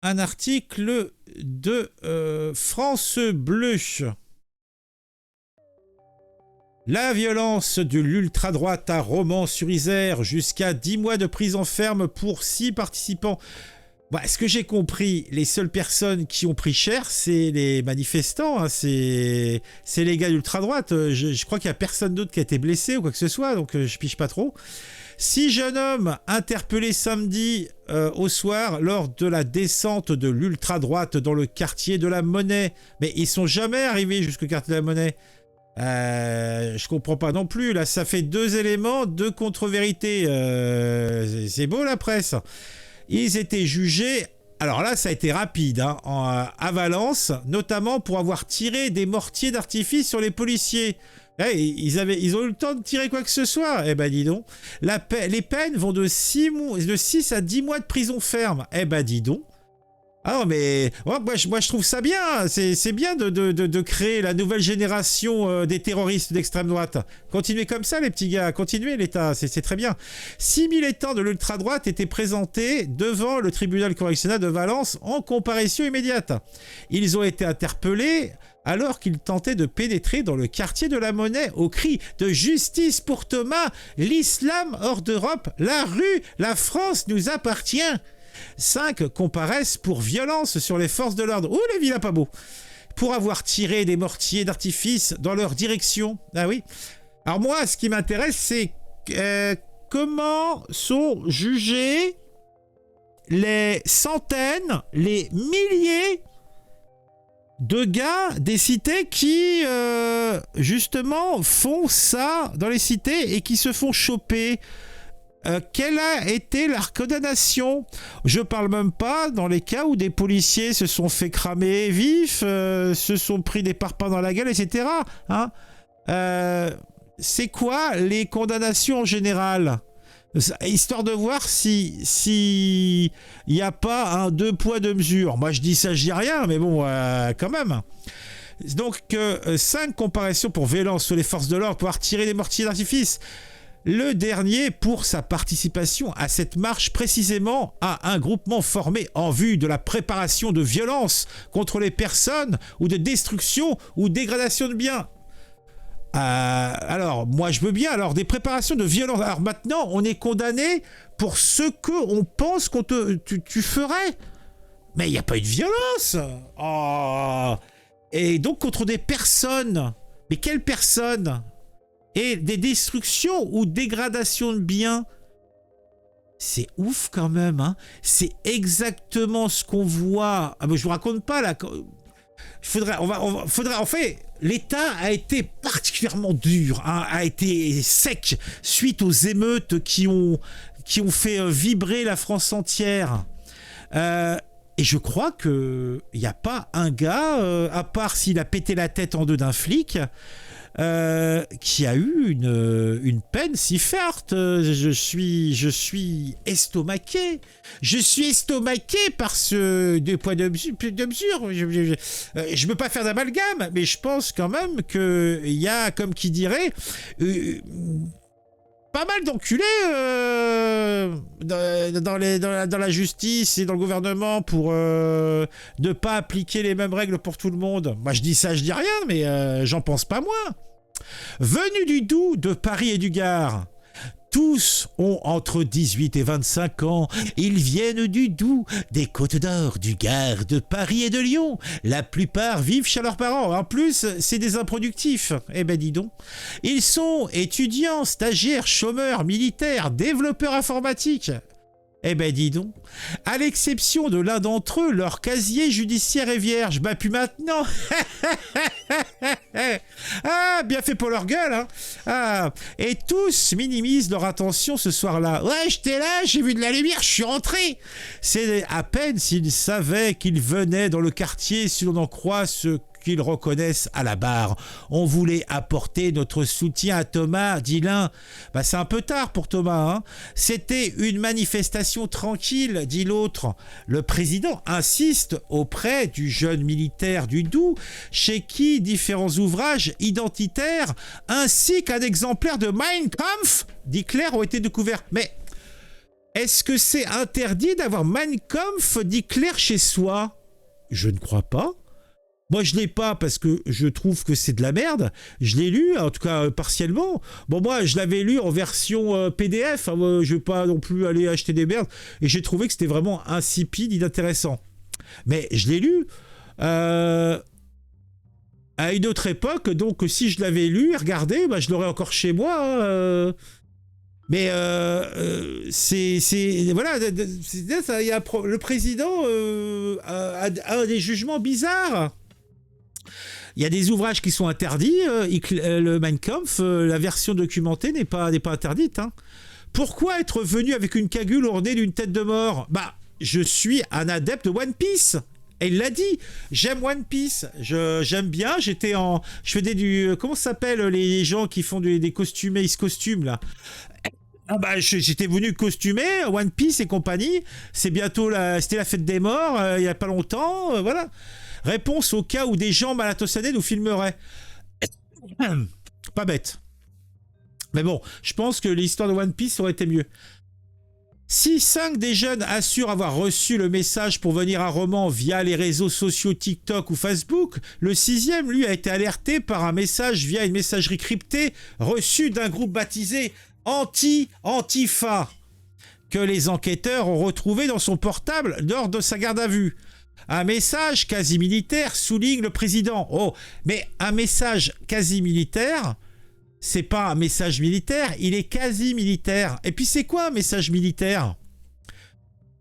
un article de France Bleu. La violence de l'ultra-droite à Romans-sur-Isère, jusqu'à 10 mois de prison ferme pour 6 participants. Bah, ce que j'ai compris, les seules personnes qui ont pris cher, c'est les manifestants, hein, c'est les gars d'ultra-droite. Je crois qu'il n'y a personne d'autre qui a été blessé ou quoi que ce soit, donc je pige pas trop. 6 jeunes hommes interpellés samedi au soir lors de la descente de l'ultra-droite dans le quartier de la Monnaie. Mais ils sont jamais arrivés jusqu'au quartier de la Monnaie. Je comprends pas non plus. Là, ça fait 2 éléments, 2 contre-vérités. C'est beau la presse. Ils étaient jugés. Alors là, ça a été rapide, hein, à Valence, notamment pour avoir tiré des mortiers d'artifice sur les policiers. Ils ont eu le temps de tirer quoi que ce soit. Eh ben dis donc. Les peines vont de 6 à 10 mois de prison ferme. Eh ben dis donc. Ah non, mais moi je trouve ça bien. C'est bien de créer la nouvelle génération des terroristes d'extrême droite. Continuez comme ça, les petits gars. Continuez, l'État. C'est très bien. 6 militants de l'ultra-droite étaient présentés devant le tribunal correctionnel de Valence en comparution immédiate. Ils ont été interpellés alors qu'ils tentaient de pénétrer dans le quartier de la Monnaie au cri de justice pour Thomas, l'islam hors d'Europe, la rue, la France nous appartient. 5 comparaissent pour violence sur les forces de l'ordre. Ouh, les vilains pas beaux. Pour avoir tiré des mortiers d'artifice dans leur direction. Ah oui. Alors moi, ce qui m'intéresse, c'est comment sont jugés les centaines, les milliers de gars des cités qui, justement, font ça dans les cités et qui se font choper. Quelle a été leur condamnation? Je parle même pas dans les cas où des policiers se sont fait cramer vifs, se sont pris des parpaings dans la gueule, etc. Hein, c'est quoi les condamnations en général? Histoire de voir si il n'y a pas un 2 poids 2 mesures. Moi je dis ça, je dis rien, mais bon, quand même. Donc 5 comparaisons pour violence sur les forces de l'ordre, pouvoir tirer des mortiers d'artifice. Le dernier pour sa participation à cette marche précisément à un groupement formé en vue de la préparation de violences contre les personnes ou de destruction ou dégradation de biens. Alors, moi je veux bien, alors des préparations de violence. Alors maintenant, on est condamné pour ce qu'on pense qu'on tu ferais. Mais il n'y a pas eu de violence. Oh. Et donc contre des personnes. Mais quelles personnes? Et des destructions ou dégradations de biens. C'est ouf quand même, hein. C'est exactement ce qu'on voit. Ah, mais je vous raconte pas là. Faudrait, en fait, l'État a été particulièrement dur, hein, a été sec suite aux émeutes qui ont fait vibrer la France entière. Et je crois qu'il n'y a pas un gars, à part s'il a pété la tête en deux d'un flic, qui a eu une peine si forte. Je suis estomaqué. Je suis estomaqué par ce 2 poids 2 mesures. Je veux pas faire d'amalgame, mais je pense quand même qu'il y a, comme qui dirait, pas mal d'enculés dans la justice et dans le gouvernement pour ne pas appliquer les mêmes règles pour tout le monde. Moi je dis ça, je dis rien, mais j'en pense pas moins. Venus du Doubs, de Paris et du Gard, tous ont entre 18 et 25 ans. Ils viennent du Doubs, des Côtes d'Or, du Gard, de Paris et de Lyon. La plupart vivent chez leurs parents. En plus, c'est des improductifs. Eh ben dis donc. Ils sont étudiants, stagiaires, chômeurs, militaires, développeurs informatiques. Eh ben dis donc. À l'exception de l'un d'entre eux, leur casier judiciaire est vierge. Bah puis maintenant. Ah, bien fait pour leur gueule, hein. Ah, et tous minimisent leur attention ce soir-là. Ouais, j'étais là, j'ai vu de la lumière, je suis rentré. C'est à peine s'ils savaient qu'ils venaient dans le quartier, si l'on en croit ce qu'ils reconnaissent à la barre. On voulait apporter notre soutien à Thomas, dit l'un. Bah, c'est un peu tard pour Thomas, hein. C'était une manifestation tranquille, dit l'autre. Le président insiste auprès du jeune militaire du Doubs, chez qui différents ouvrages identitaires ainsi qu'un exemplaire de Mein Kampf d'Hitler ont été découverts. Mais Est-ce que c'est interdit d'avoir Mein Kampf d'Hitler chez soi? Je ne crois pas. Moi, je ne l'ai pas parce que je trouve que c'est de la merde. Je l'ai lu, en tout cas partiellement. Bon, moi, je l'avais lu en version PDF. Hein, je ne vais pas non plus aller acheter des merdes. Et j'ai trouvé que c'était vraiment insipide, inintéressant. Mais je l'ai lu à une autre époque. Donc, si je l'avais lu et regardé, bah, je l'aurais encore chez moi. Mais voilà, y a le président a des jugements bizarres. Il y a des ouvrages qui sont interdits. Le Mein Kampf, la version documentée n'est pas interdite. Hein. Pourquoi être venu avec une cagoule ornée d'une tête de mort? Bah, je suis un adepte de One Piece. Et il l'a dit. J'aime One Piece. J'aime bien. Je faisais comment ça s'appelle les gens qui font des costumés, ils se costument là. Ah bah, j'étais venu costumé, One Piece et compagnie. C'est bientôt c'était la fête des morts, il y a pas longtemps, voilà. Réponse au cas où des gens mal intentionnés nous filmeraient. Pas bête. Mais bon, je pense que l'histoire de One Piece aurait été mieux. Si 5 des jeunes assurent avoir reçu le message pour venir à Romans via les réseaux sociaux TikTok ou Facebook, le 6e, lui, a été alerté par un message via une messagerie cryptée reçue d'un groupe baptisé Antifa, que les enquêteurs ont retrouvé dans son portable lors de sa garde à vue. Un message quasi militaire, souligne le président. Oh, mais un message quasi militaire, c'est pas un message militaire, il est quasi militaire. Et puis c'est quoi un message militaire?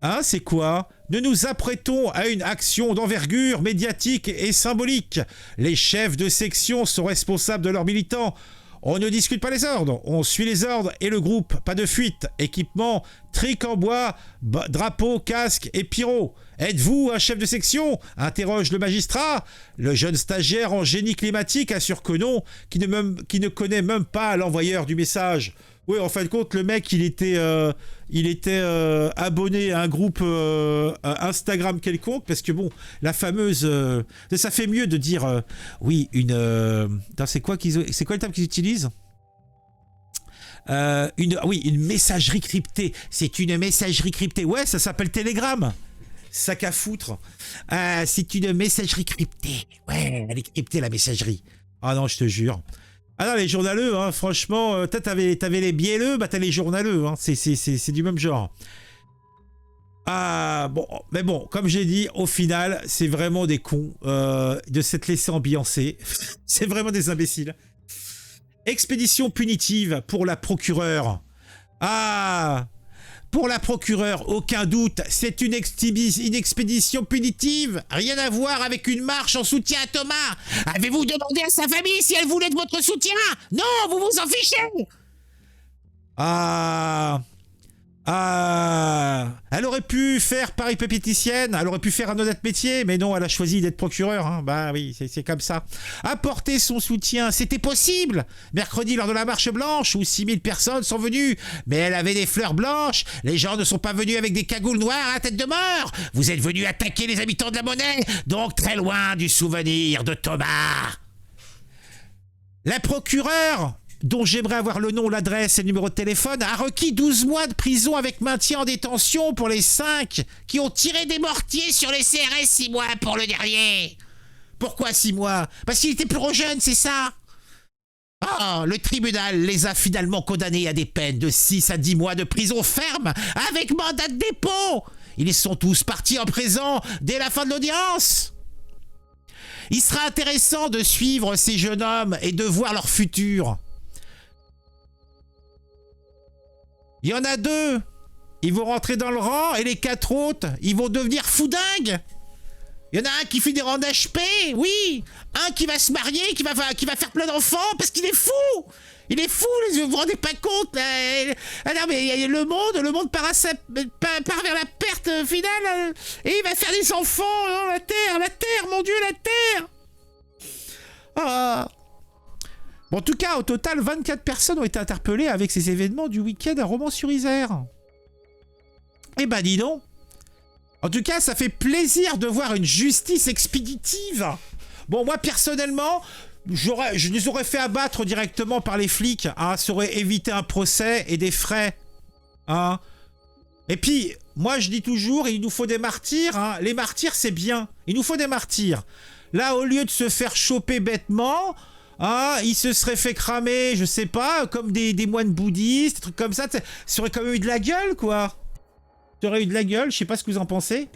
Hein, c'est quoi? Nous nous apprêtons à une action d'envergure médiatique et symbolique. Les chefs de section sont responsables de leurs militants. On ne discute pas les ordres, on suit les ordres et le groupe. Pas de fuite, équipement, trick en bois, drapeau, casque et pyro. Êtes-vous un chef de section? Interroge le magistrat. Le jeune stagiaire en génie climatique assure que non, qui ne connaît même pas l'envoyeur du message. Oui, en fin de compte, le mec, il était abonné à un groupe Instagram quelconque, parce que bon, la fameuse... ça fait mieux de dire, oui, c'est quoi le terme qu'ils utilisent? Une messagerie cryptée. C'est une messagerie cryptée. Ouais, ça s'appelle Telegram. Sac à foutre. C'est une messagerie cryptée. Ouais, elle est cryptée, la messagerie. Ah non, je te jure. Ah non, les journaleux, hein, franchement, t'avais les bielleux, bah t'as les journaleux, hein, c'est du même genre. Ah, bon, mais bon, comme j'ai dit, au final, c'est vraiment des cons de s'être laissé ambiancer. C'est vraiment des imbéciles. Expédition punitive pour la procureure. Ah, pour la procureure, aucun doute, c'est une expédition punitive. Rien à voir avec une marche en soutien à Thomas. Avez-vous demandé à sa famille si elle voulait de votre soutien? Non, vous vous en fichez. Elle aurait pu faire péripatéticienne, elle aurait pu faire un honnête métier, mais non, elle a choisi d'être procureure. Hein. Bah oui, c'est comme ça. Apporter son soutien, c'était possible. Mercredi, lors de la marche blanche, où 6000 personnes sont venues, mais elle avait des fleurs blanches. Les gens ne sont pas venus avec des cagoules noires à tête de mort. Vous êtes venus attaquer les habitants de la Monnaie, donc très loin du souvenir de Thomas. La procureure, dont j'aimerais avoir le nom, l'adresse et le numéro de téléphone, a requis 12 mois de prison avec maintien en détention pour les 5 qui ont tiré des mortiers sur les CRS, 6 mois pour le dernier. Pourquoi 6 mois? Parce qu'il était plus jeune, c'est ça? Oh, le tribunal les a finalement condamnés à des peines de 6 à 10 mois de prison ferme avec mandat de dépôt. Ils sont tous partis en prison dès la fin de l'audience. Il sera intéressant de suivre ces jeunes hommes et de voir leur futur. Il y en a 2. Ils vont rentrer dans le rang et les 4 autres, ils vont devenir foudingues. Il y en a un qui fait des rangs d'HP, oui. Un qui va se marier, qui va faire plein d'enfants parce qu'il est fou. Il est fou, vous vous rendez pas compte. Ah non, mais le monde part vers la perte finale. Et il va faire des enfants. Oh, la terre, mon Dieu, la terre. Ah. Bon, en tout cas, au total, 24 personnes ont été interpellées avec ces événements du week-end à Romans-sur-Isère. Eh ben, dis donc. En tout cas, ça fait plaisir de voir une justice expéditive. Bon, moi, personnellement, je les aurais fait abattre directement par les flics. Hein, ça aurait évité un procès et des frais. Hein. Et puis, moi je dis toujours, il nous faut des martyrs. Hein. Les martyrs, c'est bien. Il nous faut des martyrs. Là, au lieu de se faire choper bêtement, hein, il se serait fait cramer, je sais pas, comme des moines bouddhistes, des trucs comme ça. Ça aurait quand même eu de la gueule, quoi. Ça aurait eu de la gueule, je sais pas ce que vous en pensez.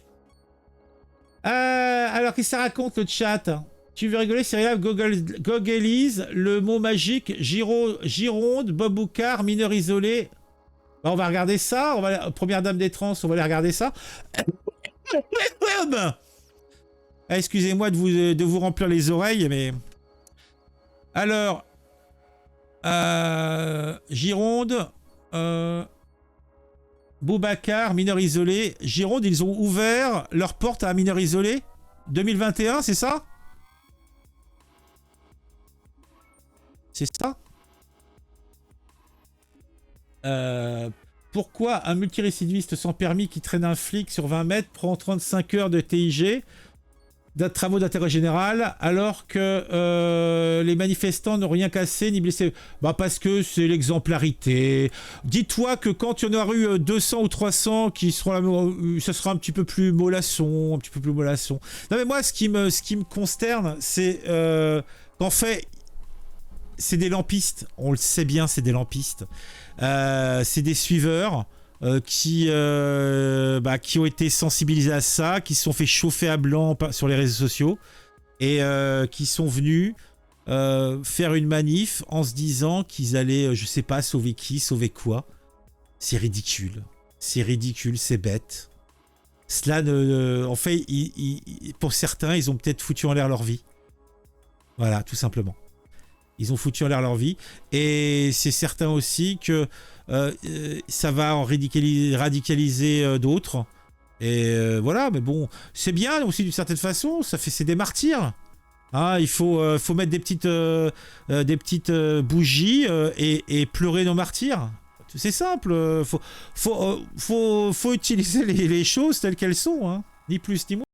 Alors, qu'est-ce que ça raconte le chat? Tu veux rigoler, Cyril? Gogolise, le mot magique, Gironde, Bob Boucard, mineur isolé. Bah, on va regarder ça. Première dame des trans, on va aller regarder ça. Excusez-moi de vous remplir les oreilles, mais... Alors... Gironde... Boubacar, mineur isolé. Gironde, ils ont ouvert leurs portes à un mineur isolé 2021, c'est ça? C'est ça? Pourquoi un multirécidiviste sans permis qui traîne un flic sur 20 mètres prend 35 heures de TIG, de travaux d'intérêt général, alors que les manifestants n'ont rien cassé ni blessé? Bah parce que c'est l'exemplarité. Dis-toi que quand il y en aura eu 200 ou 300 qui seront là, ça sera un petit peu plus mollasson, un petit peu plus mollasson. Non mais moi, ce qui me consterne, c'est qu'en fait, c'est des lampistes. On le sait bien, c'est des lampistes. C'est des suiveurs qui ont été sensibilisés à ça, qui se sont fait chauffer à blanc sur les réseaux sociaux et qui sont venus faire une manif en se disant qu'ils allaient, je sais pas, sauver qui, sauver quoi. C'est ridicule. C'est ridicule, c'est bête. Cela en fait, pour certains, ils ont peut-être foutu en l'air leur vie. Voilà, tout simplement. Ils ont foutu en l'air leur vie. Et c'est certain aussi que ça va en radicaliser d'autres. Et voilà, mais bon, c'est bien aussi d'une certaine façon. C'est des martyrs. Hein, il faut mettre des petites bougies et pleurer nos martyrs. C'est simple. Faut utiliser les choses telles qu'elles sont. Hein. Ni plus ni moins.